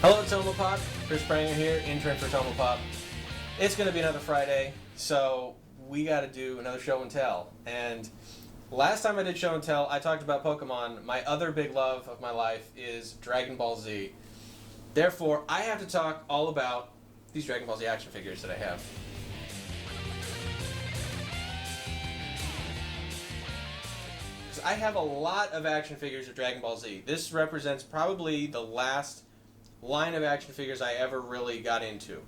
Hello Tomopop, Chris Pranger here, intern for Tomopop. It's going to be another Friday, so we got to do another show and tell. And last time I did show and tell, I talked about Pokemon. My other big love of my life is Dragon Ball Z. Therefore, I have to talk all about these Dragon Ball Z action figures that I have. I have a lot of action figures of Dragon Ball Z. This represents probably the last line of action figures I ever really got into.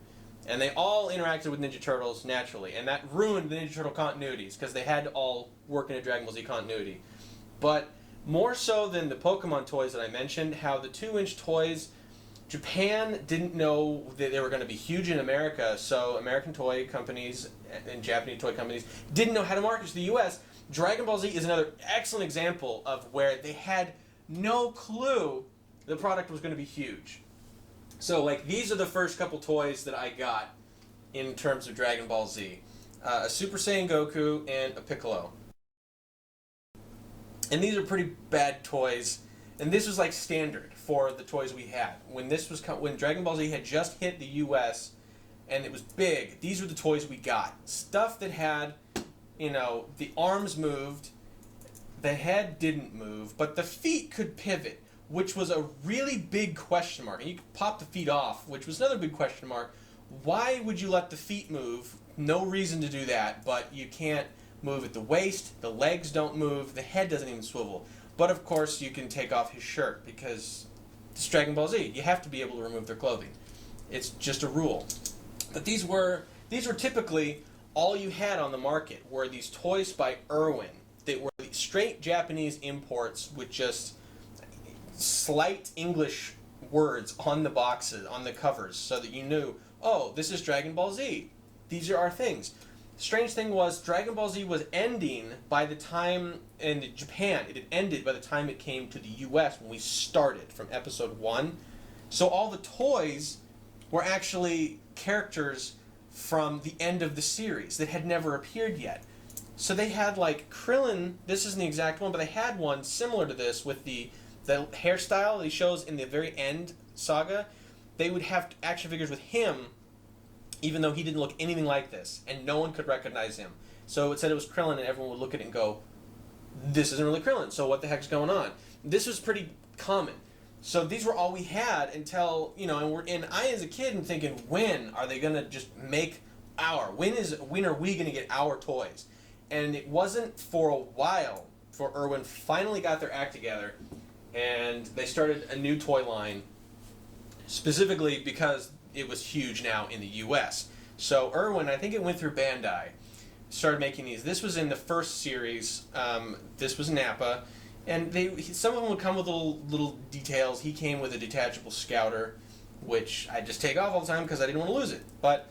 And they all interacted with Ninja Turtles naturally, and that ruined the Ninja Turtle continuities because they had to all work in a Dragon Ball Z continuity. But more so than the Pokemon toys that I mentioned, how the 2-inch toys, Japan didn't know that they were going to be huge in America, so American toy companies and Japanese toy companies didn't know how to market to the US. Dragon Ball Z is another excellent example of where they had no clue the product was going to be huge. So, like, these are the first couple toys that I got in terms of Dragon Ball Z. A Super Saiyan Goku and a Piccolo. And these are pretty bad toys. And this was, like, standard for the toys we had. When Dragon Ball Z had just hit the US and it was big, these were the toys we got. Stuff that had, you know, the arms moved, the head didn't move, but the feet could pivot, which was a really big question mark. And you could pop the feet off, which was another big question mark. Why would you let the feet move? No reason to do that, but you can't move at the waist, the legs don't move, the head doesn't even swivel. But of course you can take off his shirt because it's Dragon Ball Z. You have to be able to remove their clothing. It's just a rule. But these were typically all you had on the market were these toys by Irwin that were straight Japanese imports with just slight English words on the boxes, on the covers, so that you knew, oh, this is Dragon Ball Z. These are our things. Strange thing was, Dragon Ball Z was ending by the time, in Japan, it had ended by the time it came to the US when we started from episode 1. So all the toys were actually characters from the end of the series that had never appeared yet. So they had, like, Krillin, this isn't the exact one, but they had one similar to this with the hairstyle that he shows in the very end saga. They would have action figures with him, even though he didn't look anything like this, and no one could recognize him. So it said it was Krillin, and everyone would look at it and go, this isn't really Krillin, so what the heck's going on? This was pretty common. So these were all we had until, you know, and I as a kid am thinking, when are they going to just make when are we going to get our toys? And it wasn't for a while before Irwin finally got their act together and they started a new toy line specifically because it was huge now in the US. So Irwin, I think it went through Bandai, started making these. This was in the first series. This was Nappa. And some of them would come with little details. He came with a detachable scouter, which I just take off all the time because I didn't want to lose it. But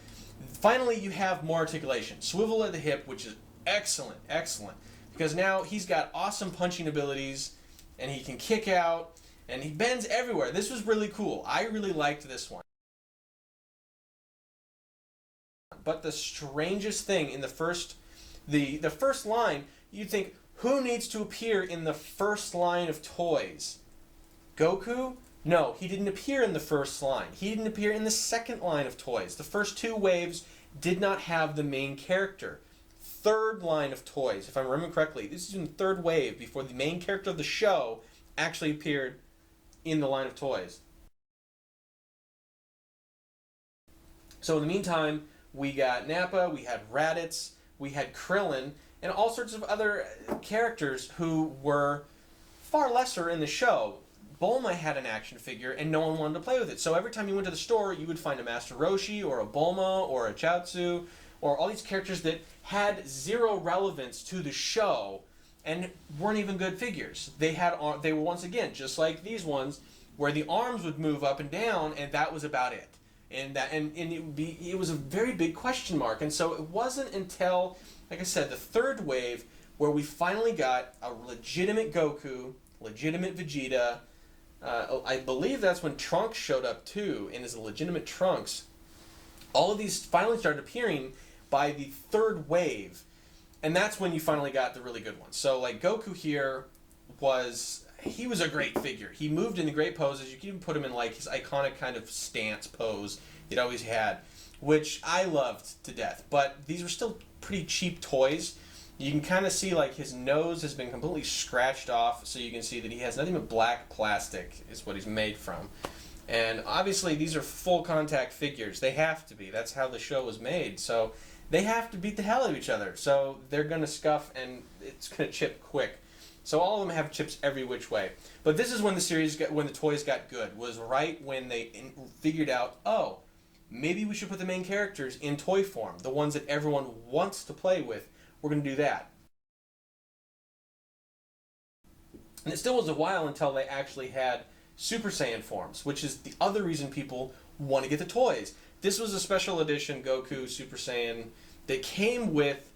finally you have more articulation. Swivel at the hip, which is excellent, excellent. Because now he's got awesome punching abilities, and he can kick out, and he bends everywhere. This was really cool. I really liked this one. But the strangest thing in the first line, you'd think, who needs to appear in the first line of toys? Goku? No, he didn't appear in the first line. He didn't appear in the second line of toys. The first two waves did not have the main character. Third line of toys, if I'm remembering correctly, this is in the third wave before the main character of the show actually appeared in the line of toys. So in the meantime, we got Nappa, we had Raditz, we had Krillin, and all sorts of other characters who were far lesser in the show. Bulma had an action figure, and no one wanted to play with it. So every time you went to the store, you would find a Master Roshi, or a Bulma, or a Chaozu, or all these characters that had zero relevance to the show and weren't even good figures. They were, once again, just like these ones, where the arms would move up and down, and that was about it. And it was a very big question mark. And so it wasn't until, like I said, the third wave where we finally got a legitimate Goku, legitimate Vegeta. I believe that's when Trunks showed up too, and as a legitimate Trunks. All of these finally started appearing by the third wave, and that's when you finally got the really good ones. So like Goku here he was a great figure. He moved in the great poses. You can even put him in like his iconic kind of stance pose he'd always had, which I loved to death. But these were still pretty cheap toys. You can kind of see like his nose has been completely scratched off, so you can see that he has nothing but black plastic is what he's made from. And obviously these are full contact figures. They have to be. That's how the show was made. So they have to beat the hell out of each other. So they're going to scuff and it's going to chip quick. So all of them have chips every which way. But this is when when the toys got good, was right when they figured out, oh, maybe we should put the main characters in toy form, the ones that everyone wants to play with. We're going to do that. And it still was a while until they actually had Super Saiyan forms, which is the other reason people want to get the toys. This was a special edition Goku Super Saiyan that came with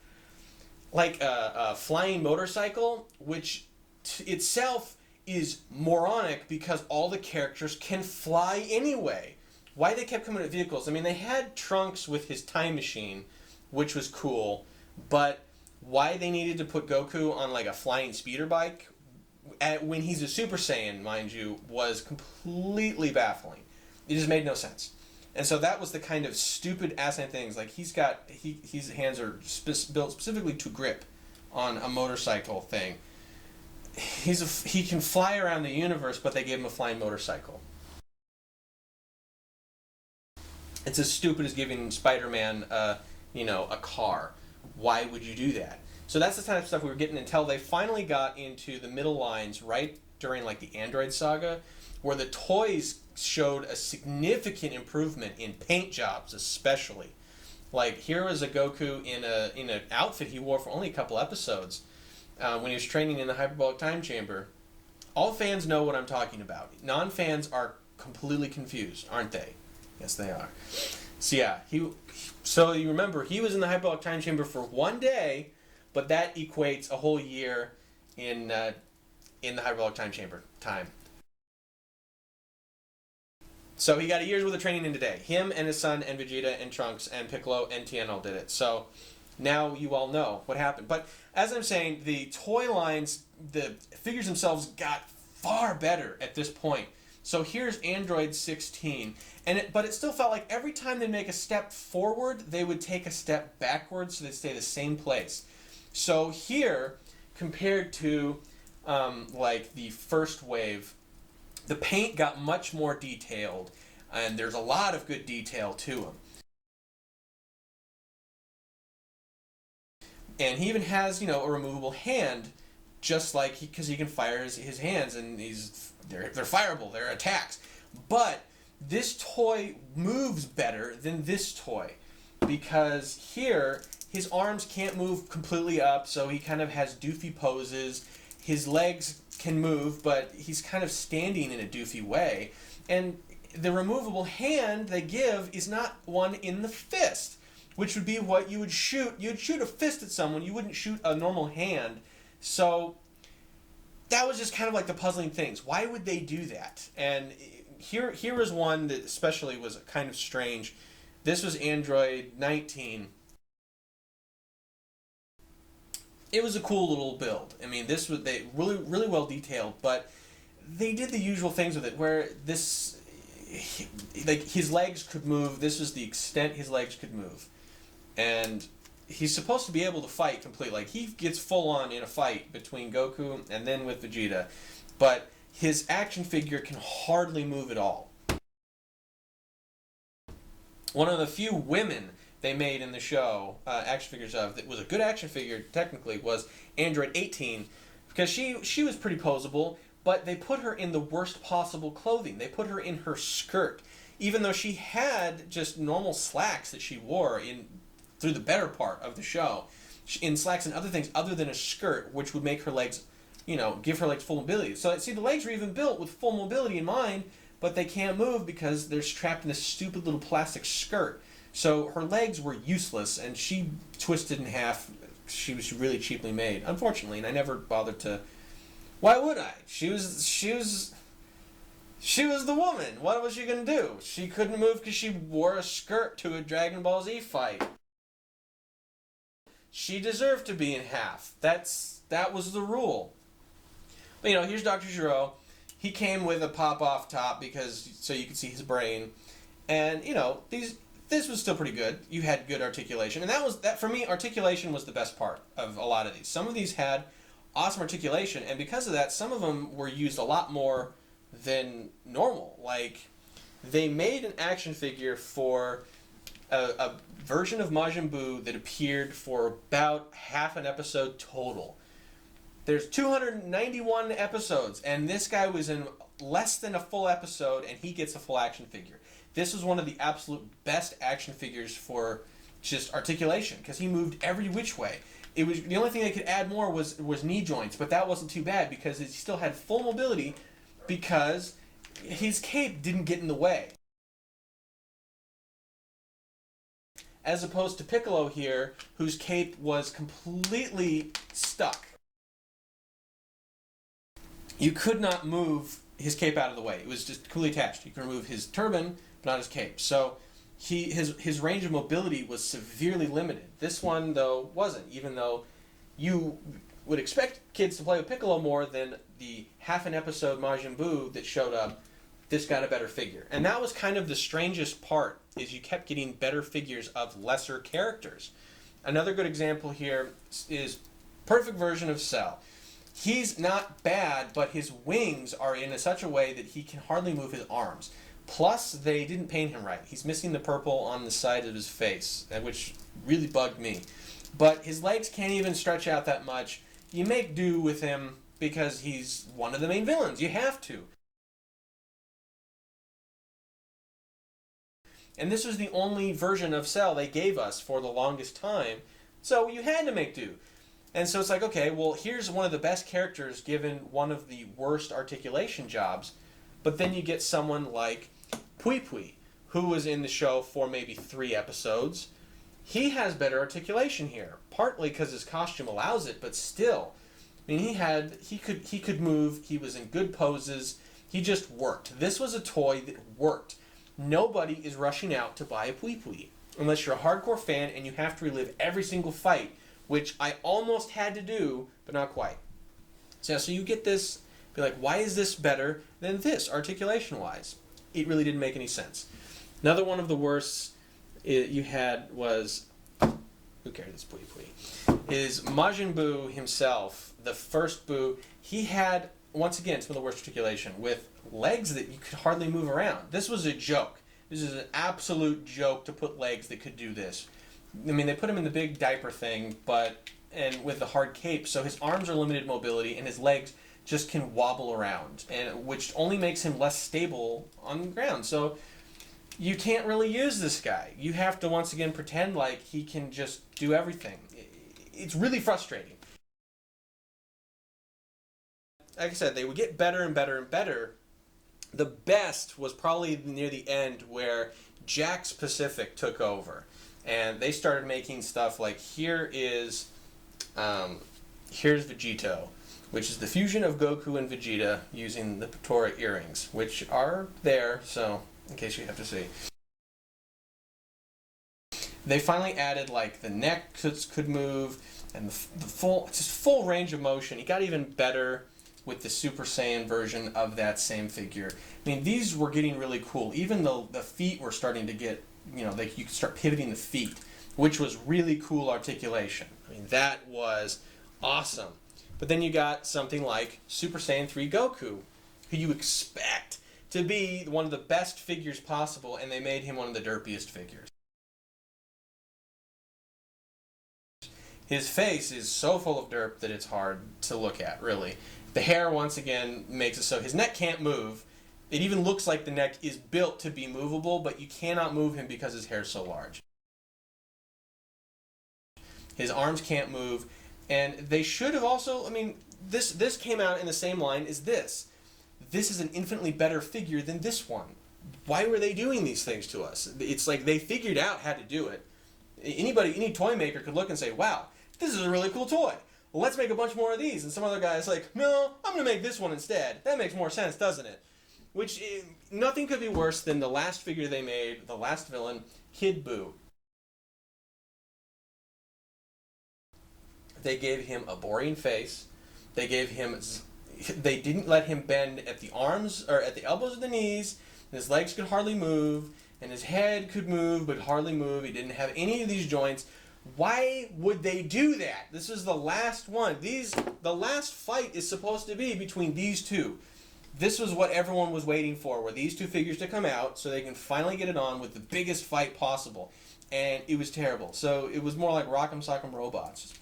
like a flying motorcycle, which itself is moronic because all the characters can fly anyway. Why they kept coming with vehicles? I mean, they had Trunks with his time machine, which was cool, but why they needed to put Goku on like a flying speeder bike when he's a Super Saiyan, mind you, was completely baffling. It just made no sense. And so that was the kind of stupid asinine things. Like his hands are built specifically to grip on a motorcycle thing. He can fly around the universe, but they gave him a flying motorcycle. It's as stupid as giving Spider-Man a car. Why would you do that? So that's the type of stuff we were getting until they finally got into the middle lines right during like the Android saga, where the toys showed a significant improvement in paint jobs, especially. Like here was a Goku in an outfit he wore for only a couple episodes when he was training in the hyperbolic time chamber. All fans know what I'm talking about. Non-fans are completely confused, aren't they? Yes, they are. So yeah, so you remember he was in the hyperbolic time chamber for one day, but that equates a whole year in the hyperbolic time chamber time. So he got a year's worth of training in today. Him and his son and Vegeta and Trunks and Piccolo and Tien all did it. So now you all know what happened. But as I'm saying, the toy lines, the figures themselves got far better at this point. So here's Android 16, but it still felt like every time they'd make a step forward, they would take a step backwards, so they'd stay the same place. So here, compared to like the first wave, the paint got much more detailed, and there's a lot of good detail to them. And he even has, a removable hand, just like because he can fire his hands, and they're fireable, they're attacks. But this toy moves better than this toy, because here his arms can't move completely up, so he kind of has doofy poses. His legs can move, but he's kind of standing in a doofy way. And the removable hand they give is not one in the fist, which would be what you would shoot. You'd shoot a fist at someone, you wouldn't shoot a normal hand. So that was just kind of like the puzzling things. Why would they do that? And here is one that especially was kind of strange. This was Android 19. It was a cool little build. I mean, they really well detailed, but they did the usual things with it, where like his legs could move. This was the extent his legs could move, and he's supposed to be able to fight completely. Like he gets full on in a fight between Goku and then with Vegeta, but his action figure can hardly move at all. One of the few women they made in the show action figures of that was a good action figure technically was Android 18, because she was pretty posable, but they put her in the worst possible clothing. They put her in her skirt, even though she had just normal slacks that she wore through the better part of the show, in slacks and other things other than a skirt, which would make her legs, give her legs full mobility. So see, the legs were even built with full mobility in mind, but they can't move because they're trapped in this stupid little plastic skirt. So her legs were useless, and she twisted in half. She was really cheaply made, unfortunately, and I never bothered to. Why would I? She was the woman. What was she gonna do? She couldn't move because she wore a skirt to a Dragon Ball Z fight. She deserved to be in half. That was the rule. Here's Dr. Giro. He came with a pop-off top so you could see his brain, and this was still pretty good. You had good articulation, and that for me, articulation was the best part of a lot of these. Some of these had awesome articulation, and because of that, some of them were used a lot more than normal. Like, they made an action figure for a version of Majin Buu that appeared for about half an episode total. There's 291 episodes, and this guy was in less than a full episode, and he gets a full action figure. This was one of the absolute best action figures for just articulation, because he moved every which way. It was the only thing they could add more was knee joints, but that wasn't too bad because he still had full mobility because his cape didn't get in the way. As opposed to Piccolo here, whose cape was completely stuck. You could not move his cape out of the way. It was just completely attached. You can remove his turban, but not his cape. So his range of mobility was severely limited. This one, though, wasn't, even though you would expect kids to play with Piccolo more than the half an episode Majin Buu that showed up. This got a better figure. And that was kind of the strangest part, is you kept getting better figures of lesser characters. Another good example here is perfect version of Cell. He's not bad, but his wings are in such a way that he can hardly move his arms. Plus, they didn't paint him right. He's missing the purple on the side of his face, which really bugged me. But his legs can't even stretch out that much. You make do with him because he's one of the main villains. You have to. And this was the only version of Cell they gave us for the longest time, so you had to make do. And so it's like, okay, well, here's one of the best characters given one of the worst articulation jobs, but then you get someone like Pui Pui, who was in the show for maybe 3 episodes. He has better articulation here, partly because his costume allows it, but still. I mean, he could move, he was in good poses, he just worked. This was a toy that worked. Nobody is rushing out to buy a Pui Pui, unless you're a hardcore fan and you have to relive every single fight, which I almost had to do, but not quite. So you get this, be like, why is this better than this, articulation-wise? It really didn't make any sense. Another one of the worst you had was, who cares, it's Pui Pui, is Majin Buu himself, the first Buu. He had, once again, some of the worst articulation, with legs that you could hardly move around. This was a joke. This is an absolute joke to put legs that could do this. I mean, they put him in the big diaper thing, and with the hard cape, so his arms are limited mobility, and his legs just can wobble around, and which only makes him less stable on the ground. So you can't really use this guy. You have to once again pretend like he can just do everything. It's really frustrating. Like I said, they would get better and better and better. The best was probably near the end where Jakks Pacific took over. And they started making stuff like here's Vegito, which is the fusion of Goku and Vegeta using the Patora earrings, which are there, so in case you have to see. They finally added like the neck could move and the full range of motion. He got even better with the Super Saiyan version of that same figure. I mean, these were getting really cool. Even though the feet were starting to get, you could start pivoting the feet, which was really cool articulation. I mean, that was awesome. But then you got something like Super Saiyan 3 Goku, who you expect to be one of the best figures possible, and they made him one of the derpiest figures. His face is so full of derp that it's hard to look at, really. The hair, once again, makes it so his neck can't move. It even looks like the neck is built to be movable, but you cannot move him because his hair is so large. His arms can't move, and they should have also, I mean, this came out in the same line as this. This is an infinitely better figure than this one. Why were they doing these things to us? It's like they figured out how to do it. Any toy maker could look and say, wow, this is a really cool toy. Well, let's make a bunch more of these. And some other guy's like, no, I'm going to make this one instead. That makes more sense, doesn't it? Which, nothing could be worse than the last figure they made, the last villain, Kid Buu. They gave him a boring face. They gave him, They didn't let him bend at the arms or at the elbows or the knees. And his legs could hardly move, and his head could move but hardly move. He didn't have any of these joints. Why would they do that? This is the last one. The last fight is supposed to be between these two. This was what everyone was waiting for, were these two figures to come out so they can finally get it on with the biggest fight possible. And it was terrible. So it was more like Rock'em Sock'em Robots.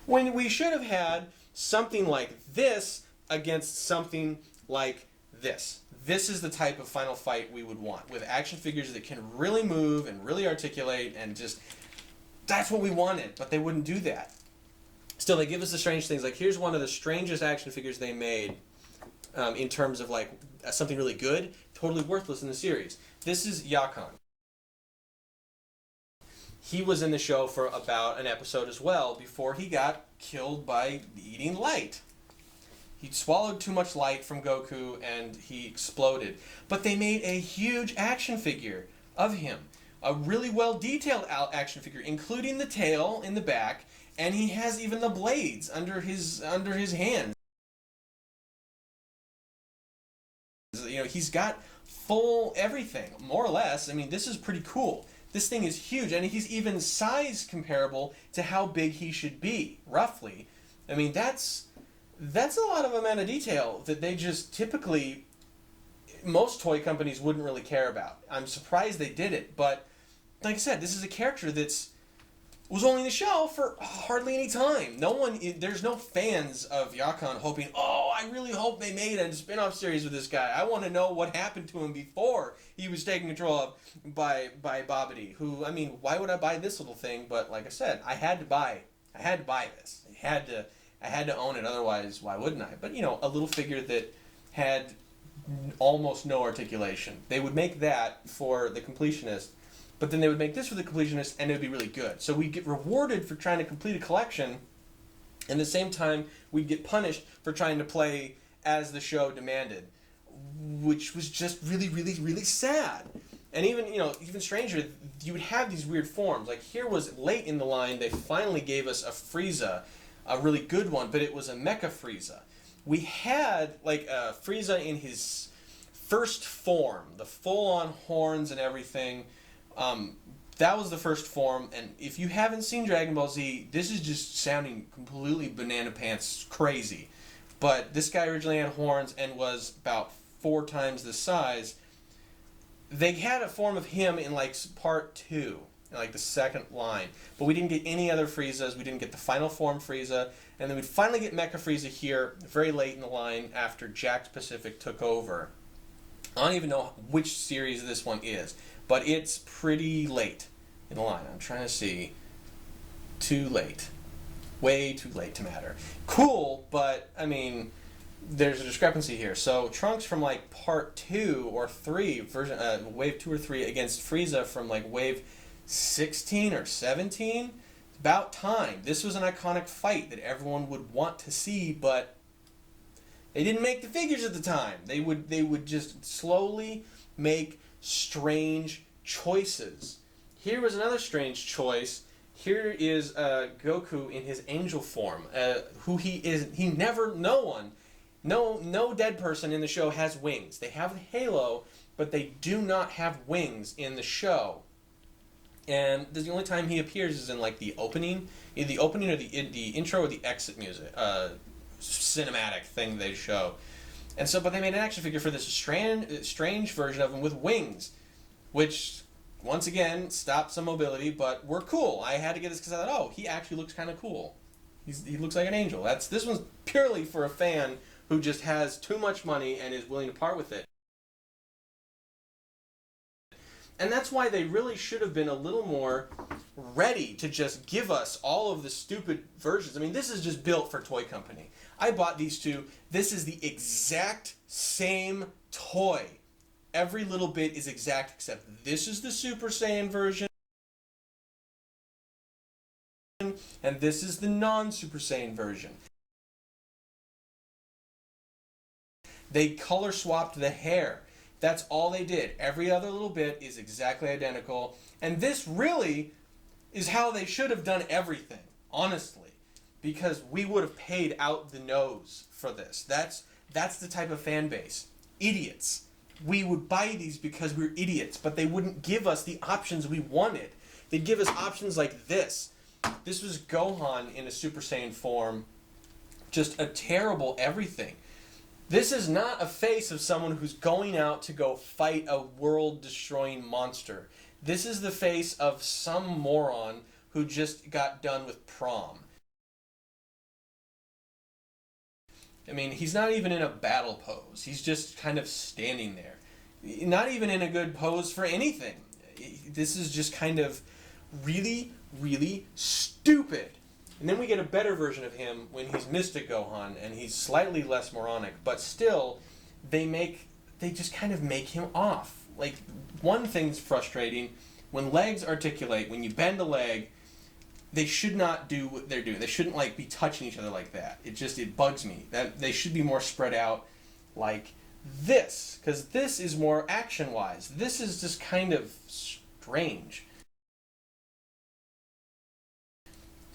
When we should have had something like this against something like this. This is the type of final fight we would want, with action figures that can really move and really articulate, and just, that's what we wanted, but they wouldn't do that. Still, they give us the strange things. Like, here's one of the strangest action figures they made in terms of like something really good, totally worthless in the series. This is Yakon. He was in the show for about an episode as well before he got killed by eating light. He swallowed too much light from Goku and he exploded. But they made a huge action figure of him. A really well detailed action figure, including the tail in the back, and he has even the blades under his hands. You know, he's got full everything, more or less. I mean, this is pretty cool. This thing is huge, and he's even size comparable to how big he should be, roughly. I mean, that's a lot of amount of detail that they just typically, most toy companies wouldn't really care about. I'm surprised they did it, but like I said, this is a character was only in the show for hardly any time. There's no fans of Yakon hoping, oh, I really hope they made a spin-off series with this guy. I want to know what happened to him before he was taken control of by Babidi, who, I mean, why would I buy this little thing? But like I said, I had to buy this. I had to own it, otherwise why wouldn't I? But, you know, a little figure that had almost no articulation. They would make that for the completionist, but then they would make this for the completionist, and it would be really good. So we'd get rewarded for trying to complete a collection, and at the same time, we'd get punished for trying to play as the show demanded, which was just really, really, really sad. And even stranger, you would have these weird forms. Like, here was late in the line, they finally gave us a Frieza, a really good one, but it was a Mecha Frieza. We had, like, a Frieza in his first form, the full-on horns and everything. That was the first form, and if you haven't seen Dragon Ball Z, this is just sounding completely banana pants crazy. But this guy originally had horns and was about 4 times the size. They had a form of him in like part 2, in like the second line, but we didn't get any other Friezas. We didn't get the final form Frieza, and then we'd finally get Mecha Frieza here very late in the line after Jakks Pacific took over. I don't even know which series this one is, but it's pretty late in the line. I'm trying to see. Too late. Way too late to matter. Cool, but, I mean, there's a discrepancy here. So, Trunks from, like, part 2 or 3, wave 2 or 3, against Frieza from, like, wave 16 or 17? It's about time. This was an iconic fight that everyone would want to see, but they didn't make the figures at the time. They would just slowly make strange choices. Here was another strange choice. Here is Goku in his angel form, who he is. No dead person in the show has wings. They have the halo, but they do not have wings in the show. And the only time he appears is in like the opening or the intro or the exit music, cinematic thing they show. And so, but they made an action figure for this strange version of him with wings, which, once again, stopped some mobility, but were cool. I had to get this because I thought, oh, he actually looks kind of cool. He looks like an angel. This one's purely for a fan who just has too much money and is willing to part with it. And that's why they really should have been a little more ready to just give us all of the stupid versions. I mean, this is just built for Toy Company. I bought these two. This is the exact same toy. Every little bit is exact, except this is the Super Saiyan version, and this is the non-Super Saiyan version. They color swapped the hair. That's all they did. Every other little bit is exactly identical. And this really is how they should have done everything, honestly. because we would have paid out the nose for this. That's the type of fan base. Idiots. We would buy these because we're idiots, but they wouldn't give us the options we wanted. They'd give us options like this. This was Gohan in a Super Saiyan form. Just a terrible everything. This is not a face of someone who's going out to go fight a world-destroying monster. This is the face of some moron who just got done with prom. I mean, he's not even in a battle pose. He's just kind of standing there. Not even in a good pose for anything. This is just kind of really, really stupid. And then we get a better version of him when he's Mystic Gohan, and he's slightly less moronic, but still, they just kind of make him off. Like, one thing's frustrating, when legs articulate, when you bend a leg, they should not do what they're doing. They shouldn't, like, be touching each other like that. It bugs me. That they should be more spread out like this, because this is more action-wise. This is just kind of strange.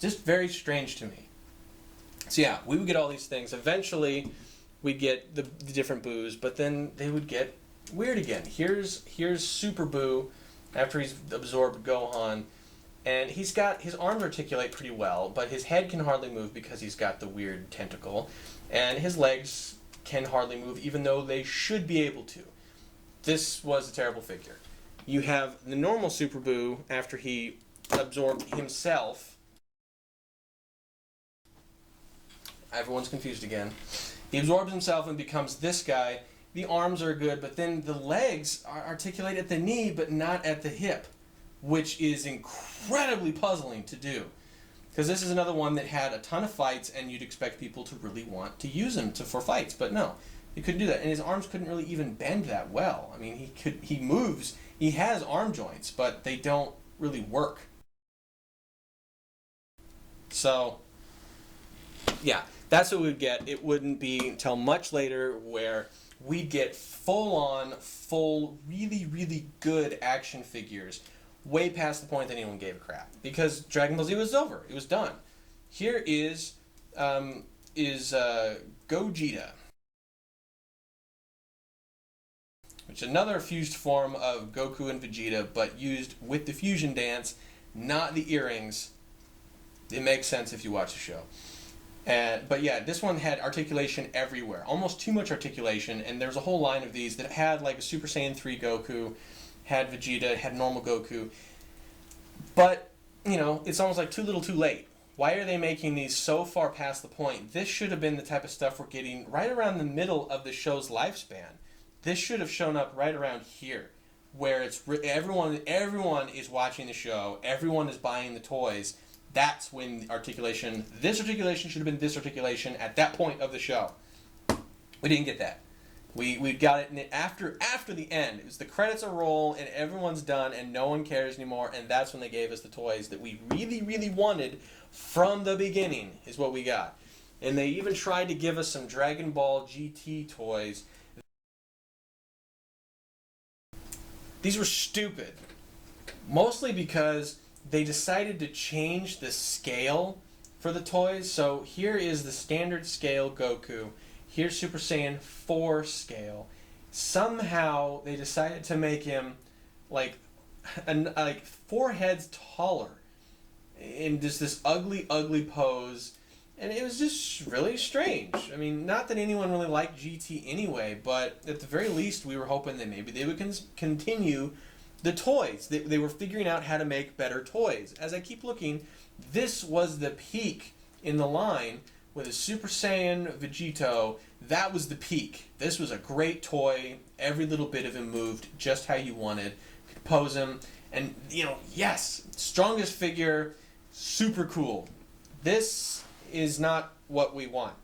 Just very strange to me. So yeah, we would get all these things. Eventually, we'd get the different Boos, but then they would get weird again. Here's Super Boo after he's absorbed Gohan, and he's got his arms articulate pretty well, but his head can hardly move because he's got the weird tentacle, and his legs can hardly move even though they should be able to. This was a terrible figure. You have the normal Super Boo after he absorbed himself. Everyone's confused again. He absorbs himself and becomes this guy. The arms are good, but then the legs are articulate at the knee, but not at the hip, which is incredibly puzzling to do. Because this is another one that had a ton of fights, and you'd expect people to really want to use him for fights, but no, he couldn't do that. And his arms couldn't really even bend that well. I mean, he moves, he has arm joints, but they don't really work. So, yeah. That's what we'd get. It wouldn't be until much later where we'd get full, really, really good action figures way past the point that anyone gave a crap. Because Dragon Ball Z was over. It was done. Here is Gogeta, which is another fused form of Goku and Vegeta, but used with the fusion dance, not the earrings. It makes sense if you watch the show. But yeah, this one had articulation everywhere, almost too much articulation, and there was a whole line of these that had like a Super Saiyan 3 Goku, had Vegeta, had normal Goku. But, you know, it's almost like too little too late. Why are they making these so far past the point? This should have been the type of stuff we're getting right around the middle of the show's lifespan. This should have shown up right around here, where it's everyone is watching the show, everyone is buying the toys. That's when this articulation should have been this articulation at that point of the show. We didn't get that. We got it after the end. It was the credits are roll and everyone's done and no one cares anymore, and that's when they gave us the toys that we really, really wanted from the beginning is what we got. And they even tried to give us some Dragon Ball GT toys. These were stupid. Mostly because they decided to change the scale for the toys. So here is the standard scale Goku. Here's Super Saiyan 4 scale. Somehow they decided to make him like 4 heads taller in just this ugly, ugly pose. And it was just really strange. I mean, not that anyone really liked GT anyway, but at the very least we were hoping that maybe they would continue the toys. They were figuring out how to make better toys. As I keep looking, this was the peak in the line with a Super Saiyan Vegito. That was the peak. This was a great toy. Every little bit of him moved just how you wanted. You could pose him. And, you know, yes, strongest figure, super cool. This is not what we want.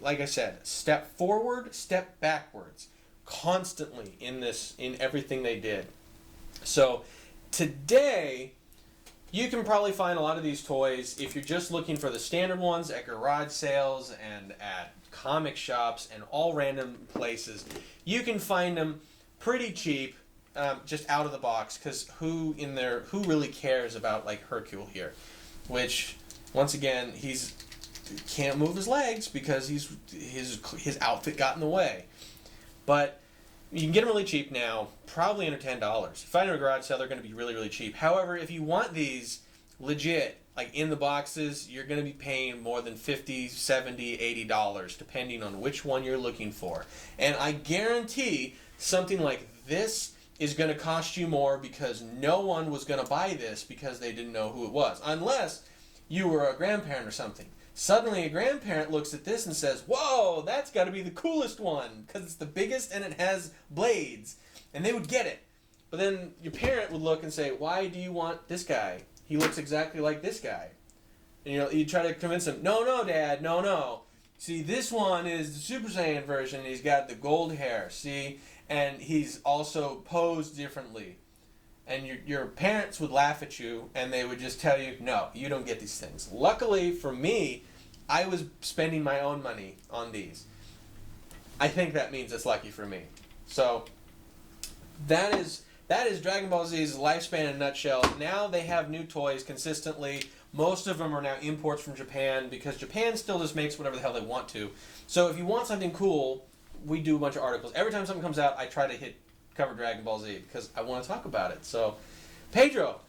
Like I said, step forward, step backwards. Constantly in everything they did. So today, you can probably find a lot of these toys if you're just looking for the standard ones at garage sales and at comic shops and all random places. You can find them pretty cheap, just out of the box, because who really cares about like Hercule here? Which, once again, he's can't move his legs because his outfit got in the way. But you can get them really cheap now, probably under $10. If you find them at a garage sale, they're going to be really, really cheap. However, if you want these legit, like in the boxes, you're going to be paying more than $50, $70, $80, depending on which one you're looking for. And I guarantee something like this is going to cost you more because no one was going to buy this because they didn't know who it was. Unless you were a grandparent or something. Suddenly a grandparent looks at this and says, whoa, that's got to be the coolest one because it's the biggest and it has blades. And they would get it. But then your parent would look and say, why do you want this guy? He looks exactly like this guy. And you try to convince him, no, Dad, no. See, this one is the Super Saiyan version. And he's got the gold hair, see? And he's also posed differently. And your parents would laugh at you, and they would just tell you, no, you don't get these things. Luckily for me, I was spending my own money on these. I think that means it's lucky for me. So that is Dragon Ball Z's lifespan in a nutshell. Now they have new toys consistently. Most of them are now imports from Japan because Japan still just makes whatever the hell they want to. So if you want something cool, we do a bunch of articles. Every time something comes out, I try to cover Dragon Ball Z because I want to talk about it. So, Pedro,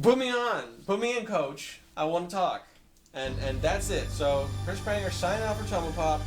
put me in, Coach. I want to talk, and that's it. So, Chris Pranger signing off for Tumble Pop.